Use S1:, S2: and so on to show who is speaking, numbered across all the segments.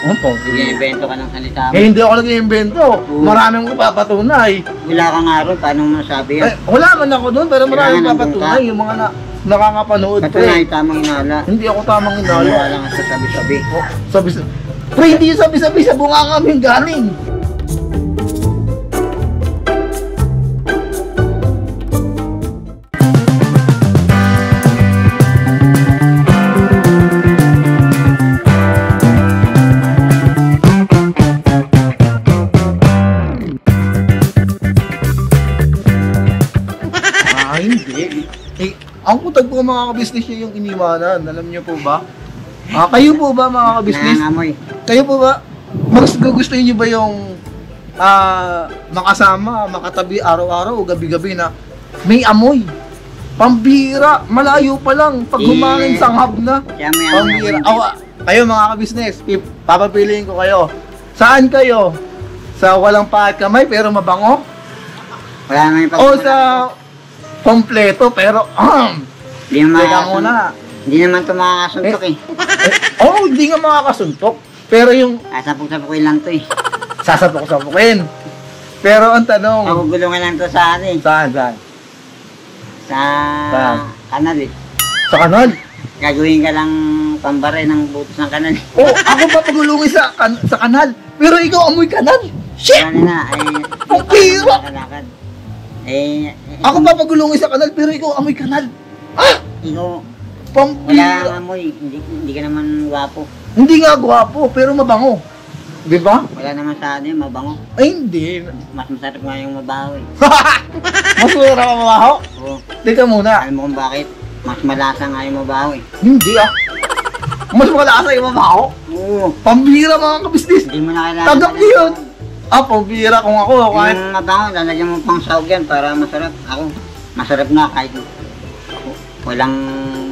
S1: Opo.
S2: Nag-invento ka ng salita mo.
S1: Eh, hindi ako nag-invento. Maraming ipapatunay.
S2: Wala ka nga ron, paano mo masabi
S1: Eh,
S2: yun?
S1: wala man ako doon, pero maraming
S2: Kailangan
S1: ipapatunay. Yung mga nakakapanood,
S2: Patunay, tamang inala.
S1: Hindi ako tamang
S2: Wala
S1: inalo.
S2: lang sa sabi-sabi.
S1: Oh, pre, hindi yung sabi-sabi sa bunga kami galing. Hindi. Eh, ang putag po mga kabisnes niya yung iniwanan. Alam niyo po ba? Kayo po ba mga kabisnes?
S2: Nangangamoy.
S1: Kayo po ba? Mas gusto niyo ba yung makasama, makatabi araw-araw o gabi-gabi na may amoy? Pambira, malayo pa lang. Pag humangin sanghab na.
S2: Kaya may
S1: Pambira. Kayo mga kabisnes, papapiliin ko kayo. Saan kayo? Sa walang paat kamay pero mabango?
S2: Wala nga yung
S1: O sa kompleto pero
S2: Hindi naman
S1: teka muna.
S2: Hindi naman ito makakasuntok eh.
S1: Hindi nga makakasuntok. Pero yung
S2: Sapok-sapokin lang ito eh.
S1: sasapok-sapokin. Pero ang tanong,
S2: Magugulungan lang ito sa ano eh.
S1: saan?
S2: Sa
S1: Saan?
S2: kanal eh.
S1: Sa kanal?
S2: Gagawin ka lang pambare ng butos ng kanal eh.
S1: Ako papagulungin sa kanal. Pero ikaw amoy kanal. Shit!
S2: Ano na,
S1: Ang pira!
S2: Makalakad.
S1: Ako papagulungin sa kanal pero ikaw amoy kanal.
S2: Ikaw, wala
S1: Pampira.
S2: kang amoy. Hindi ka naman gwapo.
S1: Hindi nga gwapo pero mabango. Di ba?
S2: Wala naman sa ano yun, mabango.
S1: Ay hindi.
S2: Mas masarap nga yung mabaho eh.
S1: Mas wala ka mabaho?
S2: Oo.
S1: Teka muna.
S2: Alam mo kung bakit? Mas malasa nga yung mabaho eh.
S1: Hindi Mas malasa yung mabaho.
S2: Oo.
S1: Pambira mga kabisnis.
S2: Hindi mo na kailangan.
S1: Tagap niyo yun. Pambira kung ako. Kahit
S2: Yung mabango, lalagyan mo pang sahog yan para masarap. Ako, masarap na kahit walang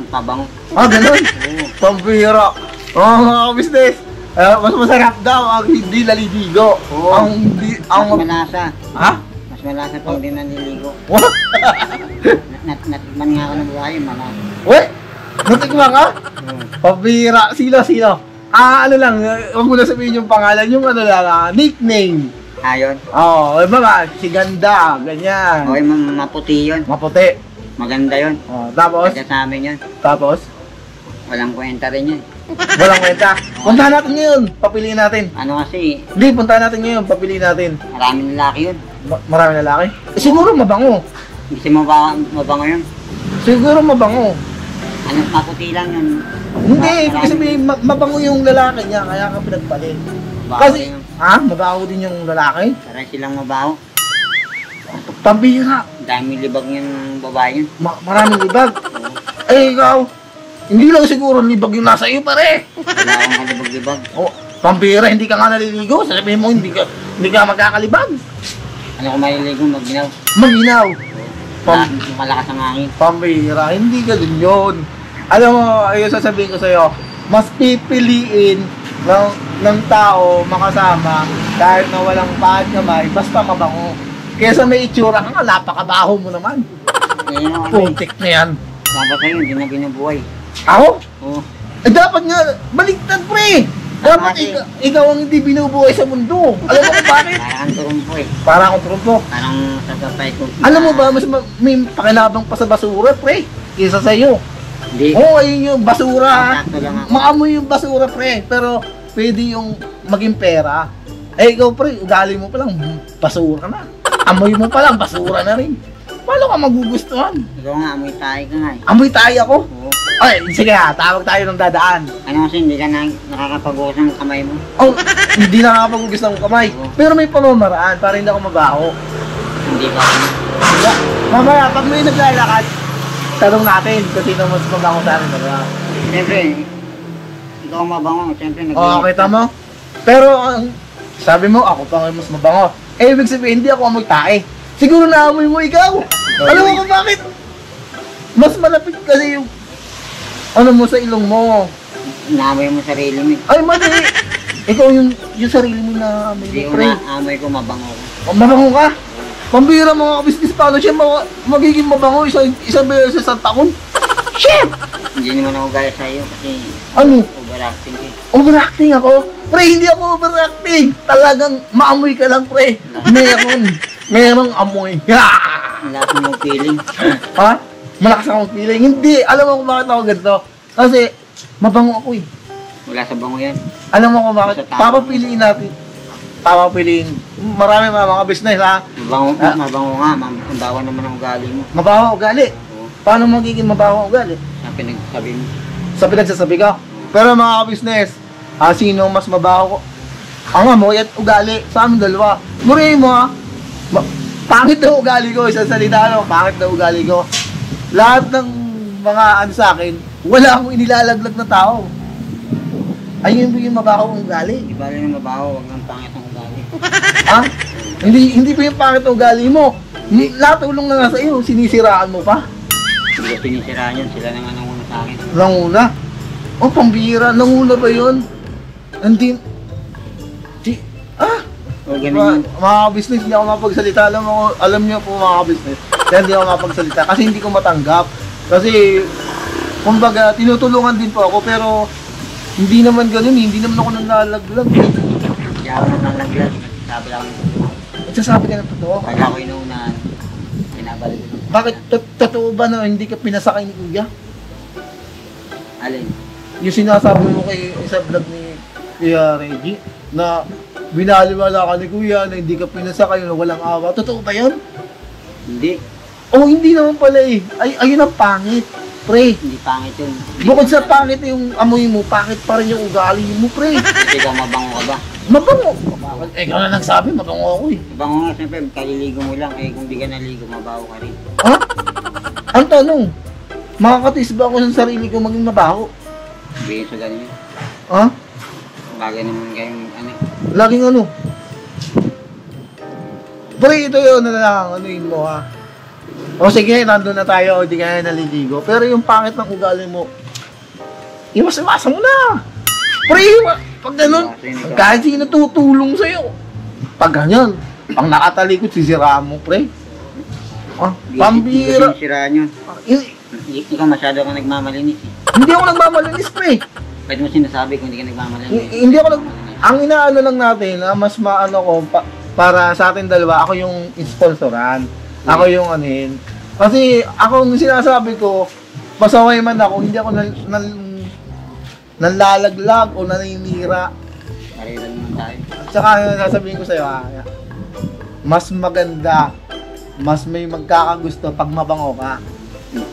S2: pabango.
S1: ganun.
S2: Oo.
S1: Pambira. Mga kabisnes. Mas masarap daw ang hindi naliligo.
S2: Oo.
S1: Ang hindi,
S2: Mas malasa.
S1: Ha?
S2: Mas malasa pag di naniligo.
S1: What?
S2: Natikman nga ako ng buhay, malasa.
S1: Wait! Natikman ka?
S2: Oo.
S1: Pambira. Sino? Ano lang, huwag mo na sabihin yung pangalan, yung ano lang, nickname.
S2: Ayun.
S1: Mga, si Ganda, ganyan.
S2: Okay, maputi yun.
S1: Maputi.
S2: Maganda yun.
S1: Tapos,
S2: Kaya sa amin yun.
S1: tapos,
S2: Walang kwenta rin yun.
S1: walang kwenta. Puntahan natin ngayon, papiliin natin.
S2: Ano kasi,
S1: Hindi, puntahan natin ngayon, papiliin natin.
S2: maraming lalaki yun.
S1: Maraming lalaki. Siguro mabango.
S2: Gusto mo ba mabango yun?
S1: Siguro mabango.
S2: Ano, maputi lang yun.
S1: Hindi, ibig sabihin, mabango yung lalaki niya, kaya ka pinagpalit.
S2: Bago
S1: Kasi,
S2: yun.
S1: mabaho din yung lalaki?
S2: Parang silang mabaho.
S1: Pambira.
S2: Dami libag yung babae yun.
S1: Maraming libag. Eh, ikaw, hindi lang siguro libag yung nasa iyo, pare.
S2: Wala akong kalibag-libag.
S1: Pambira, hindi ka nga naliligo. Sabihin mo, hindi ka magkakalibag.
S2: Ano kung maliligo, maginaw.
S1: Maginaw.
S2: Malakas ang hangin.
S1: Pambira, hindi ka din yun. Alam mo, ayun sasabihin ko sa'yo, mas pipiliin ng tao makasama kahit na walang paad kamay, basta mabango. Kesa may itsura ka nga, napakabaho mo naman.
S2: Yan yung ano.
S1: Putik na yan.
S2: Dapat sa'yo, hindi na binubuhay.
S1: Ako?
S2: Oo.
S1: Dapat nga, baliktad pre. Dapat
S2: Kasi-
S1: ikaw ang hindi binubuhay sa mundo. Alam mo kung bakit?
S2: Parang ang turumpo eh.
S1: Para akong trumpo.
S2: Parang sasapay ko.
S1: Alam mo ba, mas may pakinabang pa sa basura, pre, kaysa sa'yo.
S2: Hindi.
S1: Oo, ayun yung basura.
S2: Sakto lang ako.
S1: Maamoy yung basura, pre. Pero pwede yung maging pera. Eh, ikaw, pre, ugali mo pa lang, basura na. Amoy mo pa lang, basura na rin. Paano ka magugustuhan?
S2: Ikaw nga, amoy tayo ka nga eh.
S1: Amoy tayo ako.
S2: Oo.
S1: Ay, sige ha, tawag tayo ng dadaan.
S2: Ano kasi hindi ka nakakapag-uos ng kamay mo.
S1: Oh, hindi na nakakapag-ugis ng kamay. Pero may pamamaraan para hindi ako mabaho.
S2: Hindi ka.
S1: Diba? Mamaya, pag may naglalakad, tanong natin kung sino mas mabango sa akin. Diba?
S2: Siyempre, ikaw ang mabango. Siyempre,
S1: Oo, kita mo? Pero, sabi mo, ako pa nga mas mabango. Eh, ibig sabihin, hindi ako amoy tae. Siguro naamoy mo ikaw. Alam mo kung bakit? Mas malapit kasi yung ano mo sa ilong mo.
S2: Naamoy mo sarili mo.
S1: Ay, mali. Ikaw yung sarili mo na amoy
S2: Hindi
S1: mo,
S2: ko
S1: pre.
S2: na amoy ko mabango ko.
S1: Mabango ka? Pambira mga kabisnes, paano siya magiging mabango isang beses sa taon? Shit!
S2: Hindi naman ako gaya sa'yo kasi
S1: Ano?
S2: ugali overacting eh.
S1: Overacting ako? Pre, hindi ako overacting. Talagang maamoy ka lang, pre. Merong amoy.
S2: Lahat mo feeling.
S1: Ha? Malakas akong feeling. Hindi. Alam mo kung bakit ako ganito? Kasi, mabango ako eh.
S2: Wala sa bango yan.
S1: Alam mo kung bakit?
S2: Sa tao.
S1: Papapiliin natin. Papapiliin. Marami mga business ha.
S2: Mabango nga. Ang bawa naman ang ugali mo.
S1: Mabaho ugali.
S2: Oo.
S1: Paano magiging mabaho ugali?
S2: Ang pinagsabi mo.
S1: Sa pinagsasabi ka. Pero mga business, sino mas mabaho? Ang amoy at ugali sa amin dalawa. Murihin mo ha. Pangit na ugali ko. Isang salita ano, pangit na ugali ko. Lahat ng mga ano sa akin, wala akong inilalaglag na tao. Ayun po yung mabaho ang ugali.
S2: Di ba rin ang mabaho, huwag nang pangit ang ugali.
S1: Ha? Hindi pa yung pangit na ugali mo. Lahat tulong na nga sa iyo, sinisiraan mo pa.
S2: Hindi ko sinisiraan yun, sila na nga nanguna sa akin.
S1: Nanguna? Oh, pambihira. Nanguna ba yun? Hindi.
S2: O ganun yun.
S1: Mga business, hindi ako mapagsalita. Alam niyo po mga business, kaya hindi ako mapagsalita kasi hindi ko matanggap. Kasi, kumbaga, tinutulungan din po ako pero hindi naman ganun, hindi naman ako nanlalaglag.
S2: Hindi ako nanlalaglag, sabi lang.
S1: Nagsasabi ka ng totoo?
S2: Pag ako inuunahan, pinabalik ko.
S1: Bakit totoo ba na hindi ka pinasakay ni Kuya?
S2: Alin?
S1: Yung sinasabi mo kay sa vlog ni Kuya Reggie na binaliwala ka ni Kuya na hindi ka pinasakay na walang awa. Totoo ba yun?
S2: Hindi.
S1: Oh, hindi naman pala eh. Ayun ang pangit. Pre,
S2: Hindi pangit yun.
S1: bukod sa pangit yung amoy mo, pangit pa rin yung ugali mo, pre.
S2: Kasi ikaw mabango ka ba?
S1: Mabango. Bakit? Ikaw na nagsabi, mabango ako eh.
S2: Mabango nga siyempre, kaliligo mo lang. Eh kung di ka naligo, mabaho ka rin.
S1: Ha? Ang tanong, makakatis ba ako sa sarili ko maging mabaho?
S2: Sabihin sa ganun yun.
S1: Ha?
S2: Bagay naman kayong ano.
S1: Laging ano? Pre, ito yun na lang, ano yun mo ha? O sige, nandun na tayo, hindi ka na naliligo. Pero yung pangit ng ugali mo, iwas-iwasan mo na. Pre, pag ganun, kahit sino tutulong sa'yo. Pag ganyan, pag nakatalikod, sisiraan mo, pre. Ah, pambira.
S2: Hindi ko sinisiraan yun. Ikaw masyado kang nagmamalinis eh.
S1: Hindi ako nagmamalinis, pre.
S2: Pwede mo sinasabi kung hindi ka nagmamalinis.
S1: Hindi ako ang inaano lang natin, mas maano ko, para sa atin dalawa, ako yung sponsoran. Ako yung anin. Kasi ako ang sinasabi ko, pasaway man ako, hindi ako nalalaglag o naninira.
S2: Pareho lang naman tayo.
S1: At saka sasabihin ko sa'yo, mas maganda, mas may magkakagusto pag mabango ka.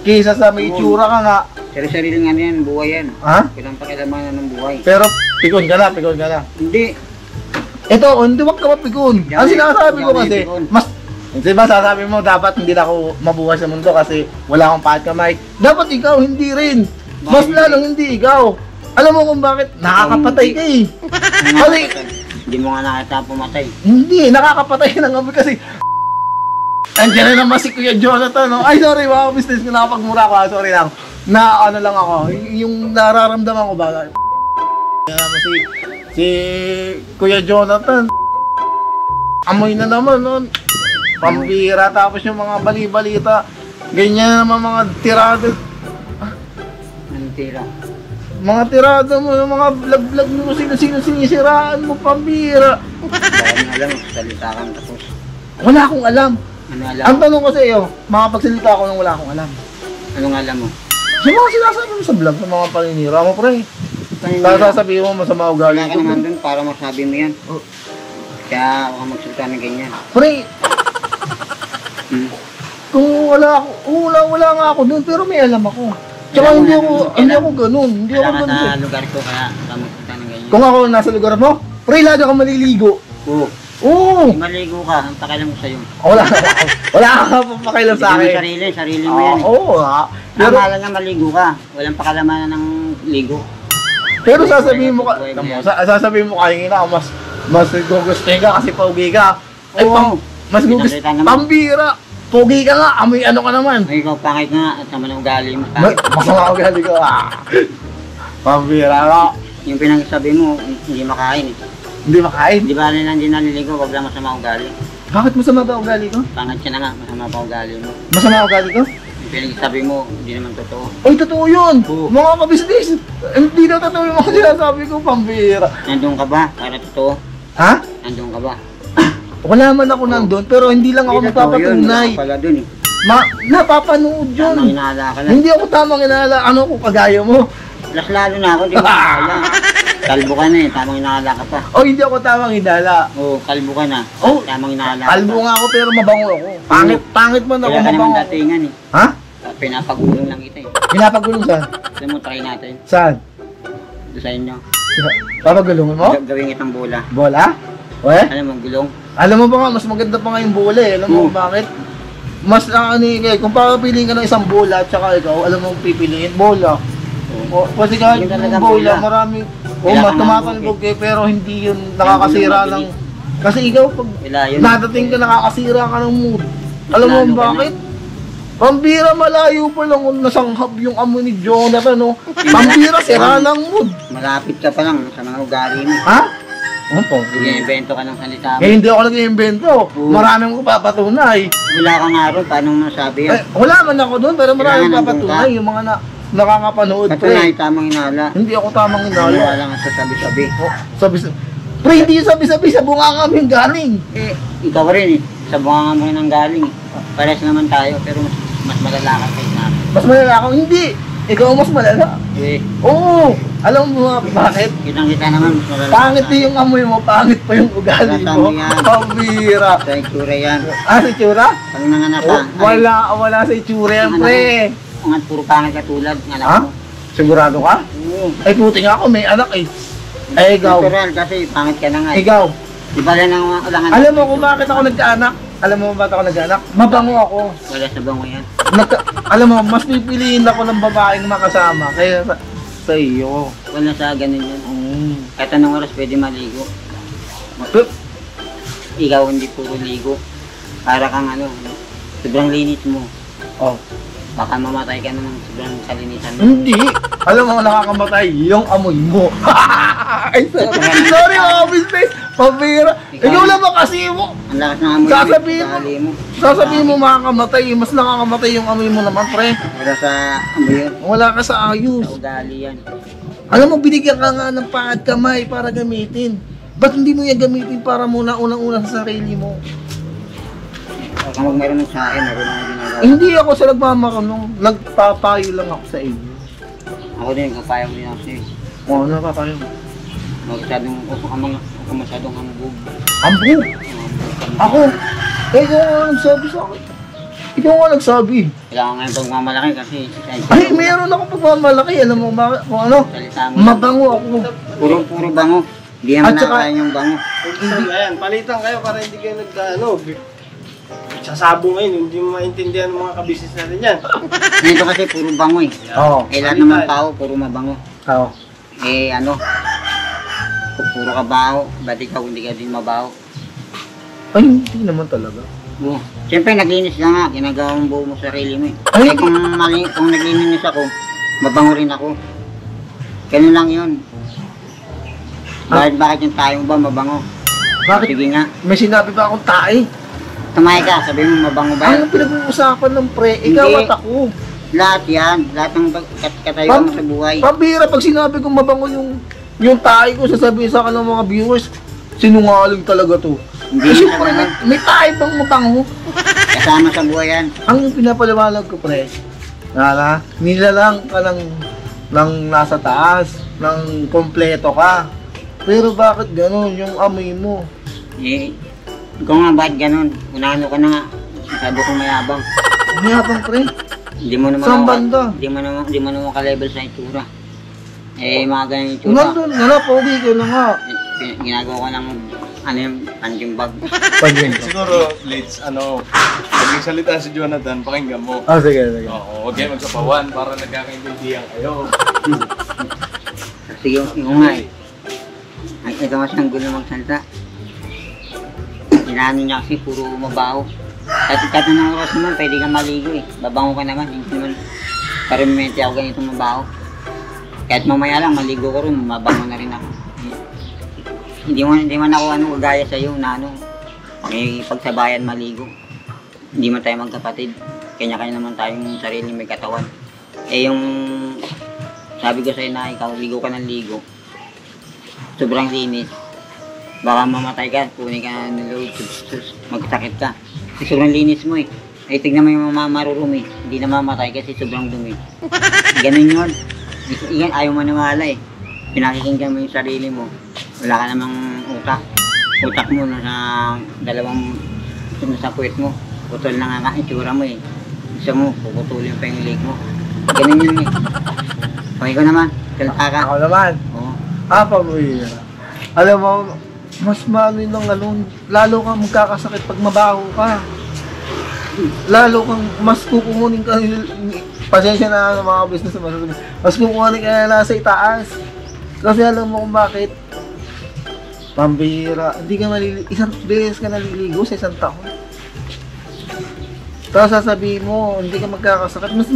S1: Kaysa sa may itsura ka nga.
S2: Sari-sarili nga yan, buhay yan.
S1: Ha?
S2: Kailang pakialaman ng buhay.
S1: Pero pikon ka na.
S2: Hindi.
S1: Ito, hindi wag ka mapikon. Ang sinasabi ko kasi, mas di ba sasabi mo dapat hindi na ako mabuhay sa mundo kasi wala akong pahat kamay. Dapat ikaw, hindi rin. Mas lalong hindi ikaw. Alam mo kung bakit? Nakakapatay ka eh. Kasi,
S2: Hindi mo nga nakita pumatay.
S1: hindi, nakakapatay ka ng amoy kasi andiyan na naman si Kuya Jonathan. No? Ay, sorry, mga business ko nakapagmura ko. Sorry lang. Na ano lang ako. Yung nararamdaman ko ba? Yan naman si Kuya Jonathan. Amoy na naman nun. Pambira, tapos yung mga bali-balita. Ganyan naman mga tirado.
S2: Anong tira?
S1: Mga tirado mo, yung mga vlog-vlog mo, sino-sino sinisiraan mo, pambira.
S2: Baka mo alam, salita kang tapos.
S1: Wala akong alam.
S2: Ano alam
S1: Ang
S2: mo?
S1: tanong ko sa iyo, makapagsalita ako nang wala akong alam.
S2: Anong alam mo?
S1: Sa mga sinasabi mo sa vlog, sa mga paninira mo, pre. Sasabihin mo masama ugali
S2: Wala ka
S1: ko.
S2: naman dun para masabi mo yan.
S1: Oh.
S2: Kaya ako magsalita ng ganyan.
S1: Pre,
S2: Hmm.
S1: kung wala nga ako doon, pero may alam ako. Tsaka hindi ako ganun. Hindi ako
S2: Kailangan
S1: ganun.
S2: sa lugar ko kaya ako magsalita ng ganyan.
S1: Kung ako nasa lugar mo, pre, lagi ako maliligo.
S2: Oo.
S1: Oo.
S2: Maligo ka, ang pakialam ko sa'yo.
S1: Wala ka papakialam sa
S2: Hindi mo
S1: akin.
S2: sarili mo yan.
S1: Oo ha.
S2: Pero
S1: Pero,
S2: lang nga maligo ka. Walang pakalamanan ng ligo.
S1: pero sasabihin mo ka,
S2: Buhay mo yan.
S1: sasabihin mo kanina, mas gugustuhin ka kasi pogi ka. Ay,
S2: Oo.
S1: mas gugustuhin,
S2: Pinakita naman.
S1: pambira. Pogi ka nga, amoy ano ka naman.
S2: Ay, ikaw pangit nga at naman ang ugali mo.
S1: Masama ako gali ko. Pambira ka.
S2: Yung pinagsabi mo, hindi makain eh.
S1: Hindi makain.
S2: Di ba rin hindi naliligo, wag lang masama ugali.
S1: Bakit masama ba ugali ko?
S2: Pangit ka na nga, masama pa ugali mo.
S1: Masama ugali ko?
S2: pinagsabi mo, hindi naman totoo.
S1: Ay, totoo yun!
S2: Oo.
S1: Mga kabisnes! Hindi na totoo yung mga sinasabi ko, pambira.
S2: Nandun ka ba? Para totoo?
S1: Ha?
S2: Nandun ka ba?
S1: Wala man ako nandun, pero hindi lang ako
S2: Hindi totoo yun,
S1: magpapatunay.
S2: wala pala dun eh.
S1: Napapanood yun.
S2: Tamang inaala ka lang.
S1: Hindi ako tamang inaala. Ano ko, kagaya mo?
S2: Plus lalo na ako, di ba? Kaya. Kalbo ka na eh, tamang inaala ka pa.
S1: O, hindi ako tamang inala.
S2: Oo, kalbo ka na.
S1: Oh,
S2: Tamang inaala ka
S1: Kalbo
S2: pa.
S1: nga ako, pero mabango ako. Pangit man ako,
S2: Kaya ka naman
S1: mabango.
S2: datingan eh.
S1: Ha?
S2: Pinapagulong lang kita eh.
S1: Pinapagulong saan?
S2: Alam mo, try natin.
S1: Saan?
S2: Doon sa inyo.
S1: Papagulungan mo?
S2: Gawin itang bola.
S1: Bola? We?
S2: Alam mo, gulong.
S1: Alam mo ba nga, mas maganda pa nga yung bola eh. Alam mo
S2: Oo.
S1: bakit? Mas kung papapiliin ka ng isang bola at saka ikaw, alam mo pipiliin, bola. O, kasi kahit
S2: Yun talaga
S1: yung bola,
S2: bola.
S1: marami,
S2: Kailangan
S1: tumatalbog eh, pero hindi yun nakakasira
S2: Hindi
S1: ng...
S2: yun
S1: Kasi ikaw, pag
S2: Wala yun.
S1: nadating ka, nakakasira ka ng mood. Alam mo
S2: Lalo ka
S1: bakit? Pambira, malayo pa lang kung nasanghap yung amo ni Jonathan, no? Pambira, sira ng mood.
S2: Malapit ka pa lang sa mga ugali mo.
S1: Ha? Ano po?
S2: Nag-invento ka ng salita mo.
S1: Eh, hindi ako nag-iimbento. Maraming ko papatunay.
S2: Wala ka nga ron, paano mo nasabi
S1: Eh,
S2: yan?
S1: wala man ako doon, pero maraming
S2: Kailangan
S1: papatunay. Yung mga nakakapanood,
S2: Katunay,
S1: pre.
S2: tamang inala.
S1: Hindi ako tamang
S2: Wala
S1: inala.
S2: lang sa sabi-sabi.
S1: Oh, pre, hindi yung sabi-sabi sa bunga kami galing.
S2: Eh, ikaw rin eh. Sa bunganga mo nang galing eh. Pares naman tayo, pero mas malala ka kaysa namin.
S1: Mas malala ako, hindi. Ikaw mas malala.
S2: Eh,
S1: Oo. Alam mo nga bakit?
S2: kitang-kita naman, mas malala
S1: Pangit
S2: ka.
S1: yung amoy mo, pangit pa yung ugali
S2: Wala
S1: mo.
S2: tama yan.
S1: Pambira.
S2: Sa itsura yan.
S1: Ah, sa itsura?
S2: Pag nanganak ka,
S1: Oh, wala sa itsura yan, pre.
S2: Ang puro pangit katulad ng anak
S1: Ha?
S2: mo.
S1: Sigurado ka?
S2: Oo.
S1: Ay, puti nga ako, may anak eh. Ay, ikaw.
S2: Natural kasi pangit ka na nga eh.
S1: Ikaw.
S2: Di ba lang ang ulangan?
S1: Alam mo kung bakit ako nagkaanak? Alam mo bakit ako nagkaanak? Mabango ako.
S2: Wala sa bango yan.
S1: Alam mo, mas pipiliin ako ng babaeng makasama kaya sa iyo.
S2: Wala sa ganun yan.
S1: Mm.
S2: Kahit anong oras pwede maligo.
S1: Pero,
S2: Ikaw hindi puro ligo. Para kang ano, sobrang linis mo.
S1: oh,
S2: Baka mamatay ka naman sobrang kalinisan mo.
S1: hindi. Alam mo, nakakamatay yung amoy mo. Ay, sorry mga business. Pabira. Ikaw lang ba kasi mo?
S2: Ang lakas ng amoy
S1: Sasabihin mo.
S2: ugali mo.
S1: Sasabihin mo makakamatay. Mas nakakamatay yung amoy mo naman, pre.
S2: Wala sa amoy yun.
S1: Wala ka sa ayos.
S2: Sa ugali yan.
S1: Alam mo, binigyan ka nga ng pangad kamay para gamitin. Ba't hindi mo yan gamitin para muna unang-una sa sarili mo?
S2: Huwag kang magmarunong sa akin. Meron akong ginagawa.
S1: Hindi ako sa nagmamarunong. Nagpapayo lang ako sa iyo.
S2: Ako din, kapayang din ako sa'yo.
S1: Oo, ano nagpapayo?
S2: Huwag ka masyadong hambog.
S1: Ambog! Ako! Eh, ikaw nga nagsabi sa akin. Ikaw nga nagsabi.
S2: Kailangan nga yung pagmamalaki kasi
S1: Ay, meron ako pagmamalaki. Alam mo ba kung ano?
S2: salita mo.
S1: Mabango ako.
S2: Puro bango. Hindi naman
S1: At saka-
S2: nakakain yung bango.
S3: Ayan, palitan kayo para hindi kayo nagkaano. Sasabo ngayon, hindi mo maintindihan ng mga kabisnes natin yan.
S2: Dito kasi puro bango eh.
S1: Oo.
S2: Eh lahat naman tao, puro mabango.
S1: Oo.
S2: Eh ano, puro ka baho, ba't ikaw hindi ka din mabaho?
S1: Ay, hindi naman talaga.
S2: Oo. Siyempre naglinis ka nga, ginagawa mong buo mo sa sarili mo eh.
S1: Ay,
S2: Eh kung naglinis ako, mabango rin ako. Ganun lang yun. Bakit yung tayo mo ba mabango?
S1: Bakit?
S2: Sige nga,
S1: May sinabi ba akong tae?
S2: tumayo ka, sabi mo mabango ba?
S1: Ano pinag-uusapan ng pre? Ikaw
S2: Hindi.
S1: at ako.
S2: Lahat yan, lahat ng katayuan mo sa buhay.
S1: Pambira, pag sinabi kong mabango yung tae ko, sasabihin sa akin ng mga viewers, sinungaling talaga to.
S2: Hindi
S1: Kasi
S2: na
S1: pre,
S2: naman.
S1: may tae bang mabango?
S2: Kasama sa buhay yan.
S1: Ang pinapaliwanag ko pre, nilalang ka ng nasa taas, ng kompleto ka. Pero bakit ganun yung amoy mo?
S2: Eh, ikaw nga, bakit ganun? Unano ka na nga. Masyado kong mayabang.
S1: Mayabang pre.
S2: Hindi mo naman
S1: Saan
S2: ako-
S1: banda?
S2: Hindi mo naman ka-level sa itsura. Eh, mga ganyan yung itsura.
S1: Nandun, wala, pogi ko na nga.
S2: Ginagawa ko ng, ano yung punching bag.
S3: Siguro, Blitz, pag nagsalita si Jonathan, pakinggan mo.
S1: Ah, sige, sige.
S3: Oo, huwag kayo magsapawan para nagkakaintindihan kayo.
S2: Sige, yung nga eh. Ay, ito mas ang gulo magsalita. Inaano niya kasi puro mabaho. Kahit ng oras naman, pwede kang maligo eh. Babango ka naman. Hindi naman, parimente ako ganito mabaho. Kahit mamaya lang, maligo ko rin, mabango na rin ako. Hindi man ako gagaya sa'yo na may pagsabayan maligo. Hindi man tayo magkapatid. kanya-kanya naman tayong sarili may katawan. Eh yung sabi ko sa'yo na ikaw, ligo ka ng ligo. Sobrang linis. Baka mamatay ka, kunin ka ng loob, magkasakit ka. Kasi sobrang linis mo eh. Ay tignan mo yung mga marurumi, hindi na mamatay kasi sobrang dumi. Ganun yun. Iyan, ayaw mo nawala eh. Pinakikinggan mo yung sarili mo. Wala ka namang utak. Utak mo nasa dalawang sa puwet mo. Putol na nga itsura mo eh. Gusto mo, puputulin pa yung leg mo. Ganun yun eh. Okay ko naman, salita ka.
S1: Ako naman.
S2: Oo.
S1: Pabira. Alam mo, mas maano yun ng ano, lalo kang magkakasakit pag mabaho ka. Lalo kang, mas kukunin ka, pasensya na sa mga business na masasabi, mas kukunin ka na nasa itaas. Kasi alam mo kung bakit, pambira, hindi ka maliligo, isang beses ka naliligo sa isang taon. Tapos sasabihin mo, hindi ka magkakasakit, mas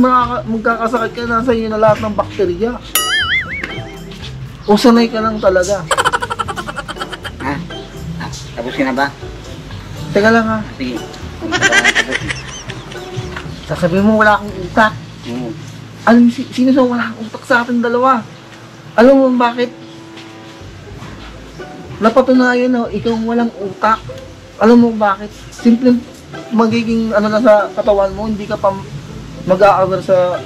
S1: magkakasakit ka na sa iyo na lahat ng bakterya. O sanay ka lang talaga.
S2: Ha? Tapos ka na ba?
S1: Teka lang ha,
S2: Sige.
S1: sasabihin mo wala akong utak.
S2: Oo.
S1: Alam mo, sino sa wala akong utak sa atin dalawa? Alam mo bakit? Napatunayan na ikaw walang utak. Alam mo bakit? Simple magiging ano na sa katawan mo, hindi ka pa mag-a-aware sa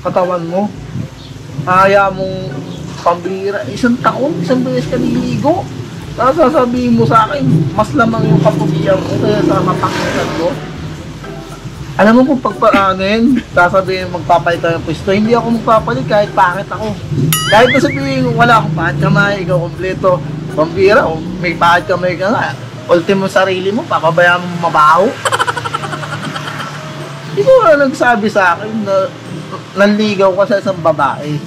S1: katawan mo. Kaya mong pambira, isang taon, isang beses ka niligo. Tapos sasabihin mo sa akin, mas lamang yung kapugian mo kaya sa kapakitan ko. Alam mo kung pagpaanin, sasabihin magpapalit tayo ng pwesto, hindi ako magpapalit kahit pangit ako. Kahit na sabihin wala akong pahit kamay, ikaw kompleto, pambira, o may pahit kamay ka nga. Ultimo sarili mo, papabayaan mo mabaho. Hindi ko na nagsabi sa akin na nanligaw ka sa isang babae.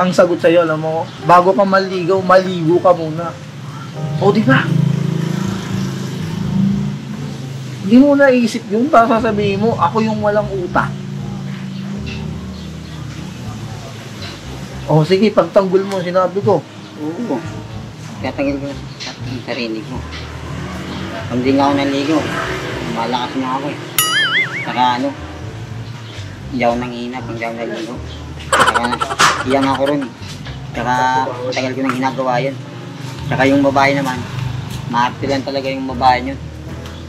S1: Ang sagot sa'yo, alam mo, bago ka maligaw, maligo ka muna. O, di ba? Hindi mo naisip yun, tapos sasabihin mo, ako yung walang utak. O, sige, pagtanggol mo, sinabi ko.
S2: Oo. Tatanggal ko sa sarili ko. Kung di nga ako naligo, malakas na ako eh. Saka ano, hindi ako nanginap, hindi ako naligo. Saka iyang ako ron eh. Saka matagal ko nang ginagawa yun. Saka yung babae naman, maarte lang talaga yung babae nyo.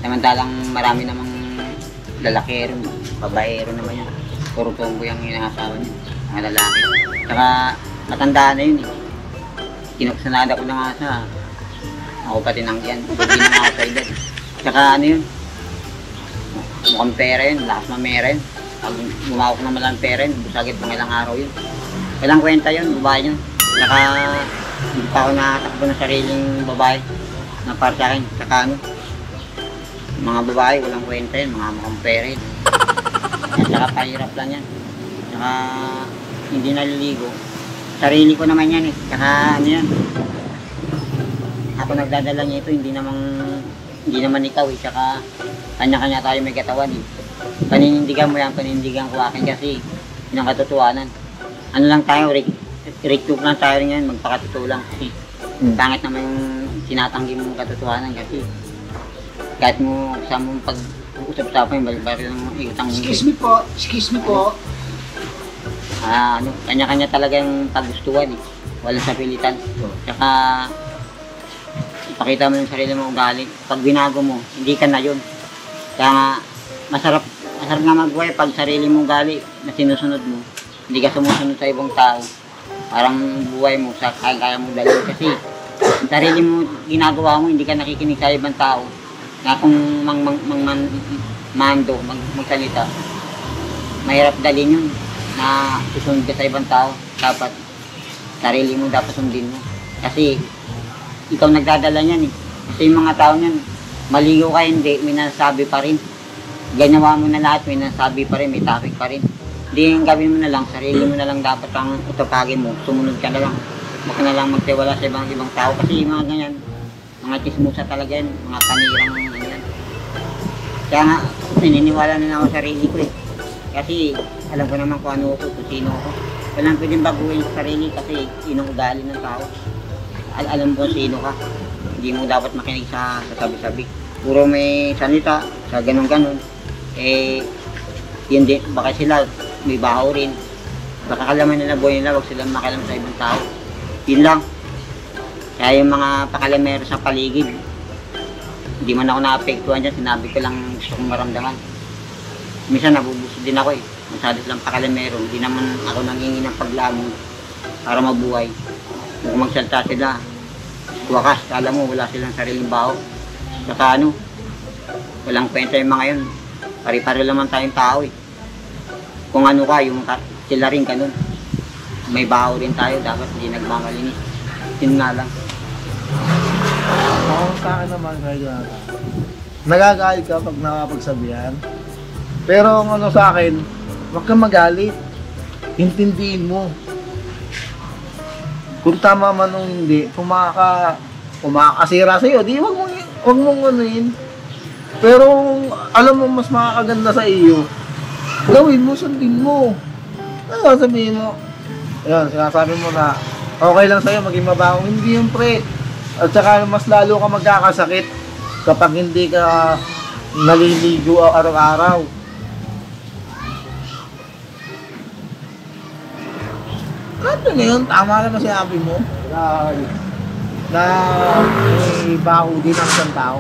S2: Samantalang marami namang lalakero, babaero naman yun. Puro tomboy ang inasawa niya, mga lalaki. Saka matandaan na yun eh. Kinaksanada ko na nga sa ako pati nang yan. Hindi na nga ako sa edad. Saka ano yun, mukhang pera yun, lakas mamera yun. Pag gumawak naman lang pera yun, busagit pang ilang araw yun. Walang kwenta yun, babae yun. Saka hindi pa ako nakatakbo ng sariling babae na para sa akin. Saka ano, mga babae, walang kwenta yun, mga mukhang pera yun. Saka pahirap lang yan. Saka hindi naliligo. Sarili ko naman yan eh. Saka ano yan, ako nagdadala niya ito, hindi naman ikaw eh. Saka kanya-kanya tayo may katawan eh. Paninindigan mo yan, paninindigan ko akin kasi yun ang katotohanan. Ano lang tayo, rectube lang tayo rin yan, magpakatotoo lang kasi pangit naman yung tinatanggi mong katotohanan kasi kahit mo sa mong pag-usap-usapan yung balik-balik lang ikutang mo.
S3: Excuse me po.
S2: Ano, kanya-kanya talaga yung paggustuhan eh. Walang sapilitan. Saka ipakita mo yung sarili mo ugali. Pag binago mo, hindi ka na yun. Kaya masarap nga magbuhay pag sarili mo ugali na sinusunod mo. Hindi ka sumusunod sa ibang tao. Parang buhay mo sa kaya mo dalhin kasi sarili mo ginagawa mo, hindi ka nakikinig sa ibang tao. Na kung magsalita, mahirap dalhin yun na susunod ka sa ibang tao. Dapat sarili mo dapat sundin mo. Kasi ikaw nagdadala niyan eh. Kasi yung mga tao niyan, maligo ka hindi, may nasabi pa rin. Ganawa mo na lahat, may nasabi pa rin, may topic pa rin. Hindi yung gawin mo na lang, sarili mo na lang dapat ang utapagin mo, sumunod ka na lang. Huwag ka na lang magtiwala sa ibang tao kasi yung mga ganyan, mga chismosa talaga yan, mga panirang ano yan. Kaya nga, naniniwala na ako sa sarili ko eh. Kasi alam ko naman kung ano ako, kung sino ako. Walang pwedeng baguhin sa sarili kasi inong ugali ng tao. Alam mo sino ka. Hindi mo dapat makinig sa sabi-sabi. Puro may salita, sa ganun-ganun. Eh, Yun din, baka sila may baho rin. Baka kalaman nila buhay nila, huwag silang makialam sa ibang tao. Yun lang. Kaya yung mga pakalamero sa paligid, hindi man ako naapektuhan dyan, sinabi ko lang gusto kong maramdaman. Minsan nabubuso din ako eh. Masyado silang pakalamero, hindi naman ako nangingi ng paglamon para mabuhay. Kung magsalta sila, wakas, kala mo wala silang sariling baho. Saka ano, walang kwenta yung mga yun. Pari-pari naman tayong tao eh. Kung ano ka, sila rin ka nun. May baho rin tayo, dapat hindi nagmamalinis. Yun nga lang.
S1: Ako sa akin naman, kaya nagagalit ka pag nakapagsabihan. Pero ang ano sa akin, huwag kang magalit. Intindihin mo. Kung tama man o hindi, kung makakasira sa'yo, di wag mong anuin. Pero alam mo mas makakaganda sa iyo, gawin mo, sundin mo. Ano sabihin mo? Ayun, sinasabi mo na okay lang sa'yo maging mabaho. Hindi yun, pre. At saka mas lalo ka magkakasakit kapag hindi ka naliligo araw-araw. Ano na yun? Tama naman sinabi mo. Na may baho din ang isang tao.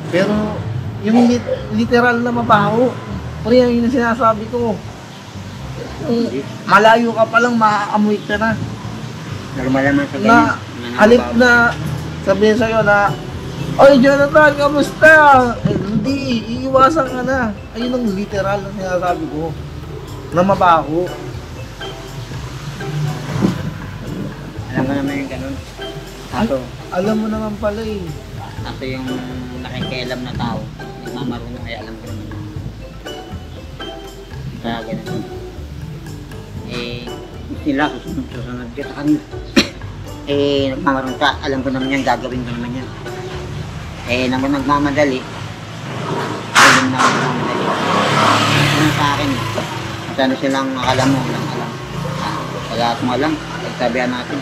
S1: Pero yung literal na mabaho, pre, yun ang sinasabi ko. Yung malayo ka pa lang, maaamoy ka na.
S2: Normal naman sa ganyan.
S1: Na halip na sabihin sa'yo na, "Oy, Jonathan, kamusta?" Eh, hindi, iiwasan ka na. Ayun ang literal na sinasabi ko. Na mabaho.
S2: Alam mo naman yung ganun. Kaso,
S1: Alam mo naman pala eh.
S2: kaso yung nakikialam na tao, nagmamarunong ay alam ko naman. Kaya ganun. Eh, sila susunod ka sa kanila. Eh, nagmamarunong ka, alam ko naman yan, gagawin ko naman yan. Eh, naman nagmamadali, alam na ako nagmamadali. Ano sa akin, sana silang akala mo, walang alam. Wala akong alam, pagsabihan natin.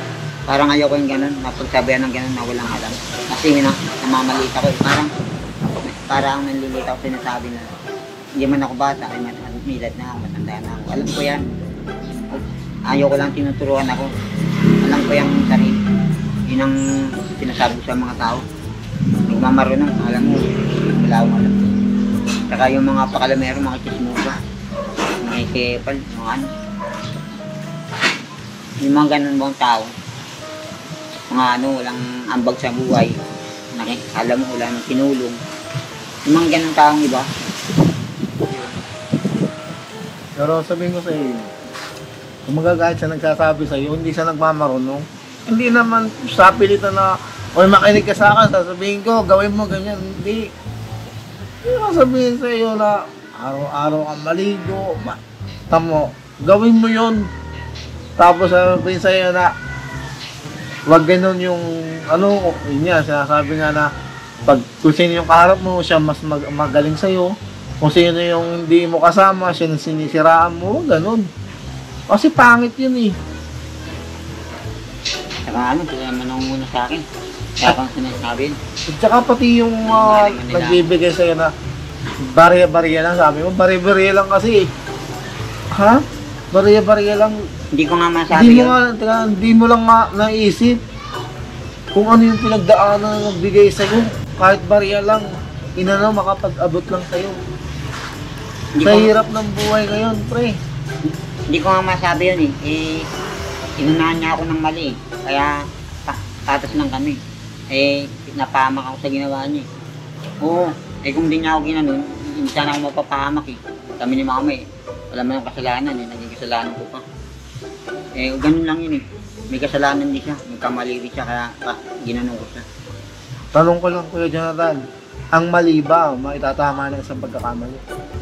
S2: Parang ayoko yung ganun, napagsabihan ng ganun na walang alam. Kasi namamaliit ako eh. Parang nanlilita ako sinasabi na hindi man ako bata, ay milad na ako, matanda na ako. Alam ko yan. Ayoko lang tinuturuan ako. Alam ko yung sarili. Yun ang sinasabi ko sa mga tao. Nagmamarunong, alam mo, wala akong alam. Saka yung mga pakalamero, mga chismosa, mga ikepal, mga ano. Yung mga ganun bang tao, mga ano, walang ambag sa buhay. Alam mo, wala nang pinulong. Yung mga ganun taong iba.
S1: Pero sabihin ko sa iyo, kung magagalit siya nagsasabi sa iyo, hindi siya nagmamarunong. Hindi naman sa pilitan na, "Oy, makinig ka sa akin, sasabihin ko, gawin mo ganyan." Hindi. Hindi ko sabihin sa iyo na araw-araw kang maligo. Tamo, gawin mo yun. Tapos sabihin sa iyo na, wag ganun yung, ano, yun nga, sinasabi nga na, pag kung sino yung kaharap mo, siya mas magaling sa'yo. Kung sino yung hindi mo kasama, siya yung sinisiraan mo, ganun. Kasi pangit yun eh.
S2: Saka ano, sila naman ang muna sa akin. Kaya kang sinasabi.
S1: At saka pati yung nagbibigay sa'yo na barya-barya lang, sabi mo, barya-barya lang kasi eh. Ha? Barya-barya lang.
S2: Hindi ko nga masabi yun.
S1: Hindi mo lang naisip kung ano yung pinagdaanan na nagbigay sa'yo. Kahit barya lang, inano, makapag-abot lang sa'yo. Sa hirap ng buhay ngayon, pre.
S2: Hindi ko nga masabi yun eh. Inunahan niya ako ng mali eh. Kaya tatas lang kami. Napahamak ako sa ginawa niya eh. Oo, kung hindi niya ako ginanon, hindi sana ako mapapahamak eh. Kami ni mama eh. Wala man ang kasalanan eh, naging kasalanan ko pa. Ganun lang yun eh. May kasalanan din siya, may kamali rin siya, kaya ginanong ko siya.
S1: Tanong ko lang, Kuya Jonathan, ang mali ba maitatama ng isang pagkakamali?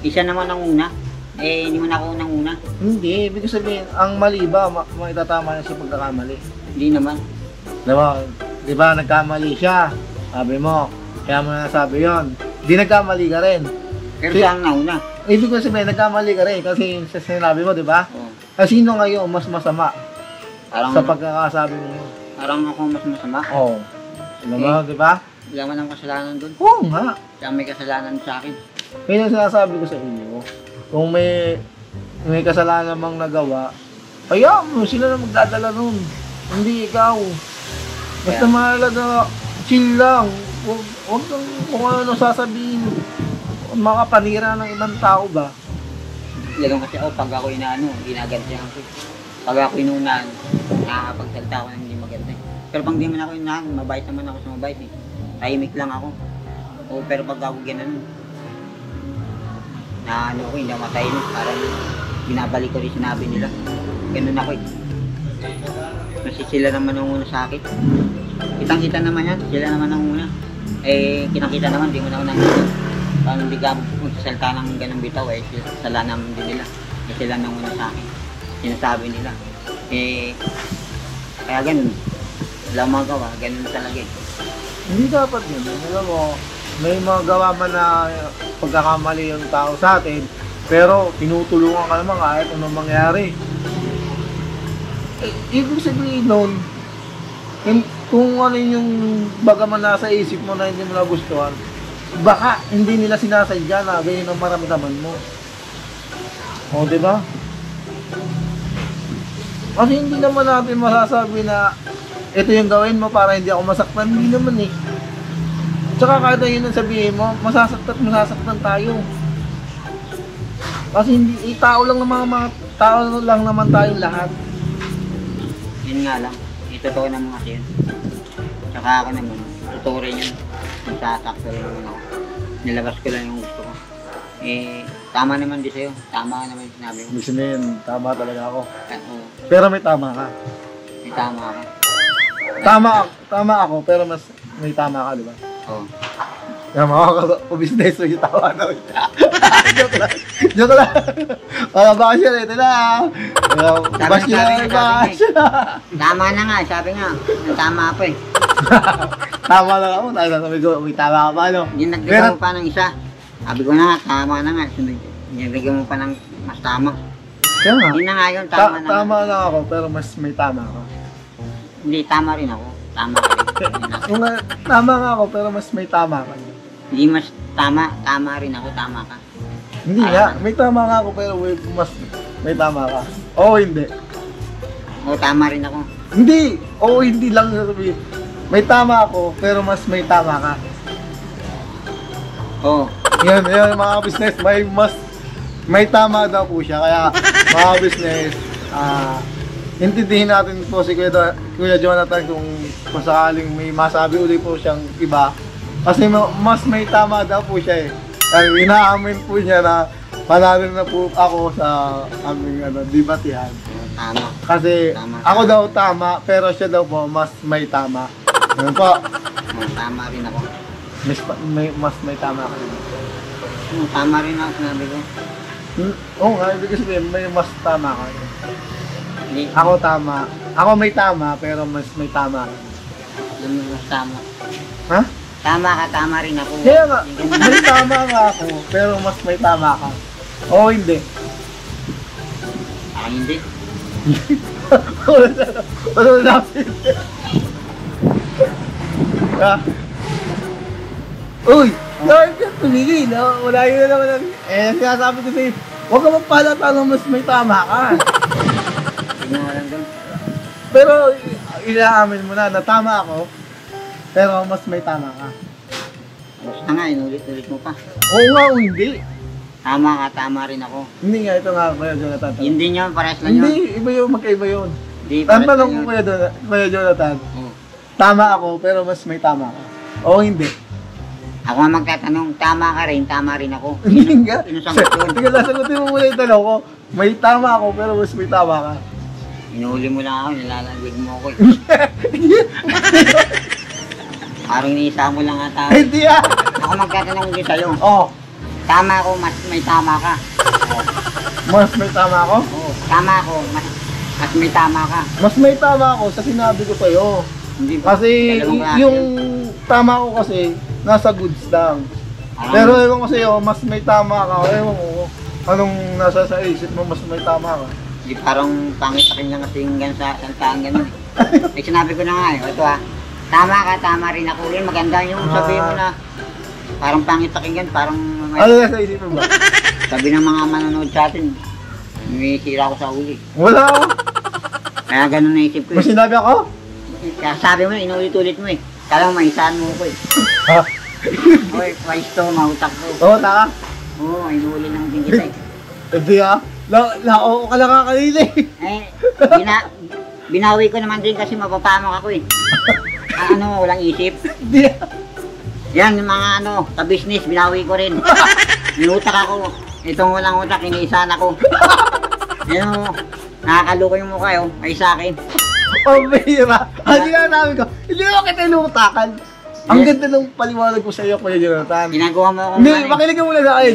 S2: Isa naman ang una. Hindi mo na ako unang una.
S1: Hindi, ibig sabihin, ang mali ba maitatama ng isang pagkakamali?
S2: Hindi naman.
S1: Diba, nagkamali siya, sabi mo, kaya mo na nasabi yun. Di nagkamali ka rin.
S2: Pero siya ang nauna.
S1: Ibig ko sabihin, nagkamali ka rin kasi sa sinabi mo, diba?
S2: Oo.
S1: Sino ngayon mas masama
S2: Parang,
S1: sa pagkakasabi mo yun?
S2: parang ako mas masama.
S1: Oo. Diba?
S2: Wala man ang kasalanan doon.
S1: Oo nga.
S2: Siya may kasalanan sa akin.
S1: Kaya yung sinasabi ko sa inyo, Kung may kasalanan mang nagawa, kaya mo sila na magdadala nun. Hindi ikaw. Basta
S2: Kaya-
S1: mahalaga, chill lang. Huwag kang kung ano sasabihin. Makapanira ng ibang tao ba?
S2: Talagang kasi ako, pag ako inaano, ginagantihan ko. Pag ako inunahan, nakakapagsalita ako ng hindi maganda. Pero pag di man ako inunahan, mabait naman ako sa mabait eh. Tahimik lang ako. O, pero pag ako ganun, na ano ko, hindi ako matahimik. Parang binabalik ko rin sinabi nila. Ganun ako eh. Kasi sila naman ang una sa akin. Kitang-kita naman yan, sila naman ang una. Eh, kitang-kita naman, di mo na ako nangyayon. Paano hindi ka magsasalta ng ganun bitaw eh, sala naman din nila. Eh, sila nang una sa akin. Sinasabi nila. Eh, kaya ganun. Wala akong magawa, ganun talaga eh.
S1: Hindi dapat yun. Alam mo, may mga gawa man na pagkakamali yung tao sa atin, pero tinutulungan ka naman kahit anong mangyari. Ibig sabihin nun, kung ano yung bagaman nasa isip mo na hindi mo nagustuhan, baka hindi nila sinasadya na ganyan ang maramdaman mo. O, di ba? Kasi hindi naman natin masasabi na ito yung gawin mo para hindi ako masaktan. Hindi naman eh. Tsaka kahit na yun ang sabihin mo, masasaktan tayo. Kasi hindi, tao lang naman, mga tao lang naman tayong lahat.
S2: Yun nga lang, totoo naman kasi yun. Tsaka ako naman, totoo rin yun. Nagsasakto rin naman ako. Nilabas ko lang yung gusto ko. Eh, tama naman din sa'yo. Tama ka naman yung sinabi mo.
S1: Ibig sabihin, tama talaga ako.
S2: Oo,
S1: Pero may tama ka.
S2: may tama ka.
S1: Tama ako, pero mas may tama ka, di ba?
S2: Oo.
S1: Kaya mga business mo yung tawa na siya. Joke lang. Joke lang. Bash yan, ito na. Bash yan, bash.
S2: Tama na nga, sabi nga. Tama pa eh.
S1: Tama lang ako. Sabi ko, may tama ka pa, no?
S2: Yung nagdagdag mo pa ng isa. Sabi ko na nga, tama na nga. Nagdagdag mo pa ng mas tama.
S1: Kaya nga.
S2: Yun na nga yun, tama na nga.
S1: Tama lang ako, pero mas may tama ka.
S2: Hindi, tama rin ako. Tama ka rin. Yun na.
S1: Kung tama nga ako, pero mas may tama ka.
S2: Hindi mas tama, tama rin ako, tama ka.
S1: Hindi nga, may tama nga ako, pero mas may tama ka. Oo, hindi.
S2: Oo, tama rin ako.
S1: Hindi! Oo, hindi lang sasabihin. May tama ako, pero mas may tama ka.
S2: Oo.
S1: Yan, mga business, may tama daw po siya. Kaya, mga business, intindihin natin po si Kuya Jonathan kung sakaling may masabi ulit po siyang iba. Kasi mas may tama daw po siya eh. Kaya inaamin po niya na panalo na po ako sa aming debatihan.
S2: Tama.
S1: Kasi
S2: Tama.
S1: ako daw tama, pero siya daw po mas may tama. Yan po,
S2: Oo, tama rin ako.
S1: mas may tama ka rin.
S2: Oo, tama rin ako, sinabi ko.
S1: Oo nga, ibig sabihin, may mas tama ka rin.
S2: Hindi,
S1: Ako tama. Ako may tama, pero mas may tama ka.
S2: alam mo, mas tama.
S1: Ha?
S2: Tama ka, tama rin ako.
S1: Kaya nga,
S2: Hindi ganun.
S1: may tama nga ako, pero mas may tama ka. Oo, hindi.
S2: Ah, hindi.
S1: Wala na natin. Uy! Bakit ka tumigil? Wala yun na naman. Sinasabi ko sa'yo, huwag ka magpalata na mas may tama ka.
S2: Hindi nga lang doon.
S1: Pero inaamin mo na tama ako, pero mas may tama ka.
S2: Tapos na nga, inulit-ulit mo pa.
S1: Oo nga o hindi.
S2: Tama ka, tama rin ako.
S1: Hindi nga, ito nga, Kuya Jonathan.
S2: Yun din yun, parehas lang
S1: Hindi,
S2: yun.
S1: iba yun, magkaiba yun.
S2: Hindi,
S1: Ang
S2: parehas
S1: tanong
S2: lang
S1: ko,
S2: yun.
S1: Kuya Jonathan,
S2: Oo.
S1: tama ako, pero mas may tama ka. O hindi.
S2: Ako nga magtatanong, tama ka rin, tama rin ako.
S1: Hindi nga.
S2: Inusagot yun.
S1: Sige, sasagutin mo muna yung tanong ko. May tama ako, pero mas may tama ka.
S2: Inuhuli mo lang ako, nilalagwig mo ako eh. Parang iniisa mo lang ata.
S1: Hindi ah.
S2: Ako magtatanong din sa'yo.
S1: Oh,
S2: Tama ako, mas may tama ka.
S1: mas may tama ako?
S2: Oo, tama ako, mas may tama ka.
S1: Mas may tama ako sa sinabi ko sa'yo.
S2: Hindi ba?
S1: Kasi
S2: Dalawang klase
S1: yung
S2: yun.
S1: tama ko kasi nasa goods lang.
S2: Ah,
S1: Pero ewan ko sa'yo, mas may tama ka. Ewan ko anong nasa sa isip mo, mas may tama ka.
S2: Hindi parang pangit akin lang kasi yung ganun sa saltaan ganun eh. Eh sinabi ko na nga eh, ito ah. Tama ka, tama rin ako rin. Maganda yung sabihin mo na Parang pangit pakinggan, parang
S1: Ano na sa isip mo ba?
S2: sabi ng mga manonood sa atin, may sira ko sa uli.
S1: Wala ako.
S2: Kaya ganun naisip ko
S1: May
S2: eh.
S1: sinabi ako?
S2: Kaya sabi mo, inulit-ulit mo eh. Kala mo, maisahan mo ko eh.
S1: Ha?
S2: Oy, wise to, mautak ko.
S1: Oo, taka.
S2: Oo, inuuli lang din kita eh.
S1: Hindi ah. Nako ka lang kakanina eh.
S2: Eh, binawi ko naman din kasi mapapamak ako eh. Ano, walang isip.
S1: Hindi ah.
S2: Yan, yung mga ano, ka-business, binawi ko rin. Nilutak ako. Itong walang utak, iniisahan ako. Yan o, nakakaloko yung mukha yun, ay sa akin.
S1: Pambira. Hindi nga namin ko. Hindi mo kita inutakan. Ang ganda ng paliwanag ko sa iyo, Kuya Jonathan.
S2: Ginagawa mo akong
S1: Hindi,
S2: mali.
S1: makinig ka muna sa akin.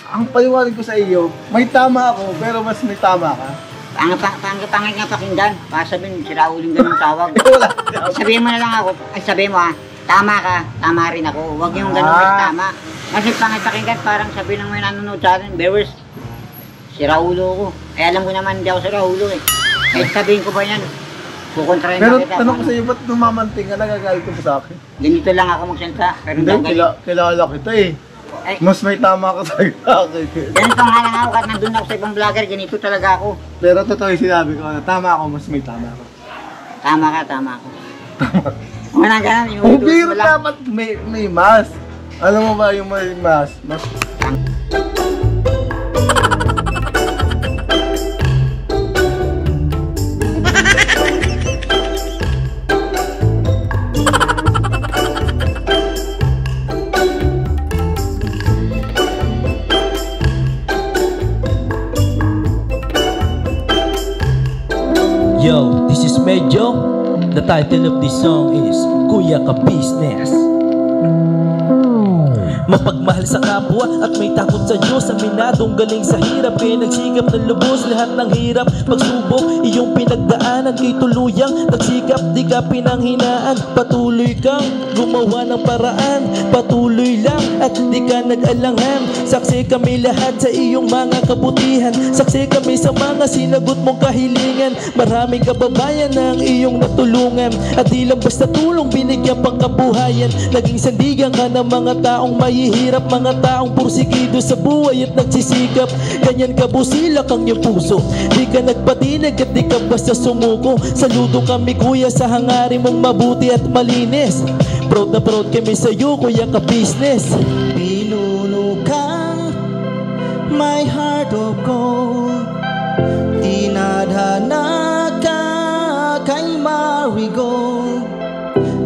S1: Ang paliwanag ko sa iyo, may tama ako, pero mas may tama ka.
S2: Pangit nga pakinggan. Baka sabihin, sira uling ganun tawag.
S1: Wala.
S2: Sabihin mo na lang ako, ay sabihin mo tama ka, tama rin ako. Huwag yung ganun mas tama. Kasi pangit pakinggan, parang sabihin ng may nanonood sa akin, viewers, sira ulo ko. Eh alam ko naman, hindi ako sira ulo eh. Eh sabihin ko ba yan? Kukontrahin
S1: Pero
S2: na kita.
S1: tanong ko sa iyo, ba't numamanting ka, nagagalit ka pa sa akin?
S2: Ganito lang ako magsalita. Pero
S1: Hindi,
S2: hindi ako
S1: kilala kita eh.
S2: Ay,
S1: Mas may tama ka sa akin.
S2: ganito nga lang ako, kahit nandun ako sa ibang vlogger, ganito talaga ako.
S1: Pero totoo yung sinabi ko, na tama ako, mas may tama ako.
S2: Tama ka, tama ako. Wala ganun, yung
S1: Oh,
S2: ulo
S1: pero
S2: mo lang.
S1: dapat may mas. Alam mo ba yung may mas? Mas
S4: Yo, this is Medyo. The title of this song is Kuya Ka Business. Mapagmahal sa kapwa at may takot sa Diyos. Aminadong galing sa hirap, kaya nagsikap na lubos lahat ng hirap. Pagsubok, iyong pinagdaanan, kay tuluyang nagsikap, di ka pinanghinaan. Patuloy kang gumawa ng paraan, patuloy lang at di ka nag-alangan. Saksi kami lahat sa iyong mga kabutihan, saksi kami sa mga sinagot mong kahilingan. Maraming kababayan na ang iyong natulungan, at di lang basta tulong, binigyan pang kabuhayan. Naging sandigan ka ng mga taong mahihirap, mga taong pursigido sa buhay at nagsisikap. Ganyan ka busilak ang iyong puso, di ka nagpatinag at di ka basta sumuko. Saludo kami kuya sa hangarin mong mabuti at malinis. Proud na proud kami sa iyo, Kuya Ka Business. Pinulukang my heart of gold, tinadhana ka kay Marigold,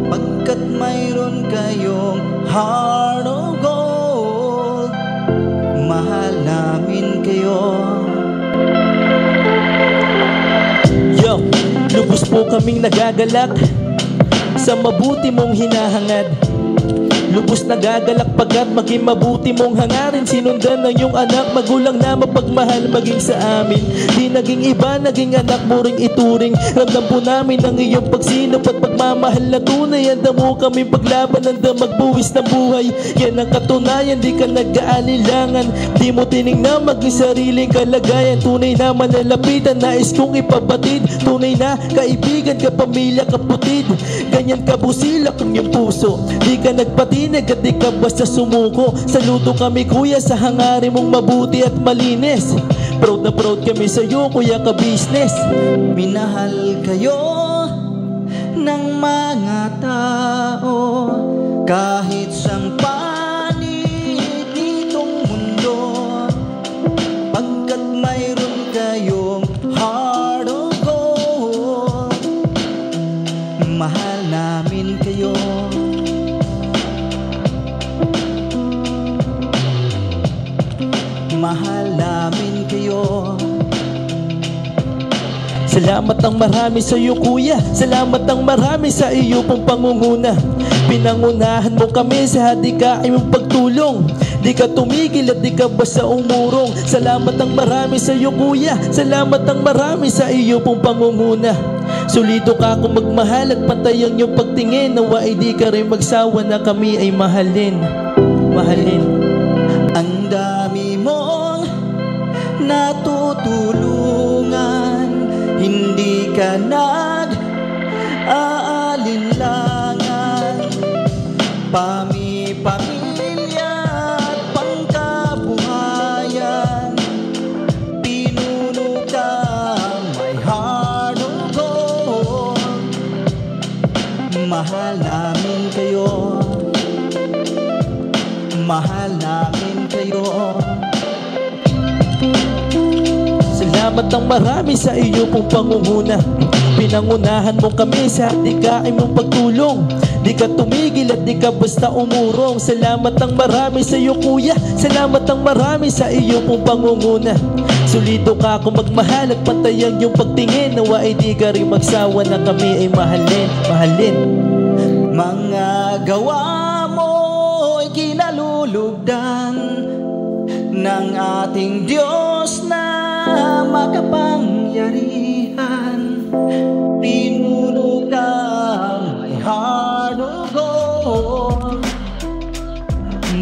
S4: pagkat mayroon kayong heart of gold. Mahal namin kayo. Yo, lubos po kaming nagagalak sa mabuti mong hinahangad. Lubos nagagalak pagkat maging mabuti mong hangarin. Sinundan ng iyong anak, magulang na mapagmahal maging sa amin. Di naging iba, naging anak mo ring ituring. Ramdam po namin ang iyong pagsinop at pagmamahal na tunay. Handa mo kami paglaban, handa magbuwis ng buhay. Yan ang katunayan, di ka nag-aalilangan. Di mo tinignan maging sariling kalagayan. Tunay na manalapitan, nais kong ipabatid. Tunay na kaibigan, kapamilya, kaputid. Ganyan kabusilak ang iyong puso, di ka nagpatinag at di ka basta sumuko. Saludo kami kuya sa hangarin mong mabuti at malinis. Proud na proud kami sa iyo, Kuya Ka Business. Minahal kayo ng mga tao kahit sang panig nitong mundo, pagkat mayroon kayong heart of gold. Mahal namin kayo. Mahal namin kayo. Salamat ang marami sa iyo kuya, salamat ang marami sa iyo pong pangunguna. Pinangunahan mo kami sa hadikain mong pagtulong, di ka tumigil at di ka basta umurong. Salamat ang marami sa iyo kuya, salamat ang marami sa iyo pong pangunguna. Solido ka kung magmahal at pantay ang iyong pagtingin. Nawa ay di ka rin magsawa na kami ay mahalin. Mahalin. Ang dami mong natutulungan, hindi ka nag-aalinlangan. Pamilya Mahal namin kayo. Mahal namin kayo. Salamat ng marami sa iyo pong pangunguna. Pinangunahan mo kami sa dikain mong pagtulong. Di ka tumigil at di ka basta umurong. Salamat ng marami sa iyo kuya. Salamat ng marami sa iyo pong pangunguna. Solido ka kung magmahal at pantayan yung pagtingin. Nawa ay di ka rin magsawa na kami ay mahalin, mahalin. Mga gawa mo ay kinalulugdan ng ating Diyos na makapangyarihan. Pinuno kang may hanugo.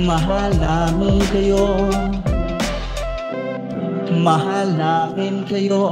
S4: Mahal namin kayo. Mahal namin kayo.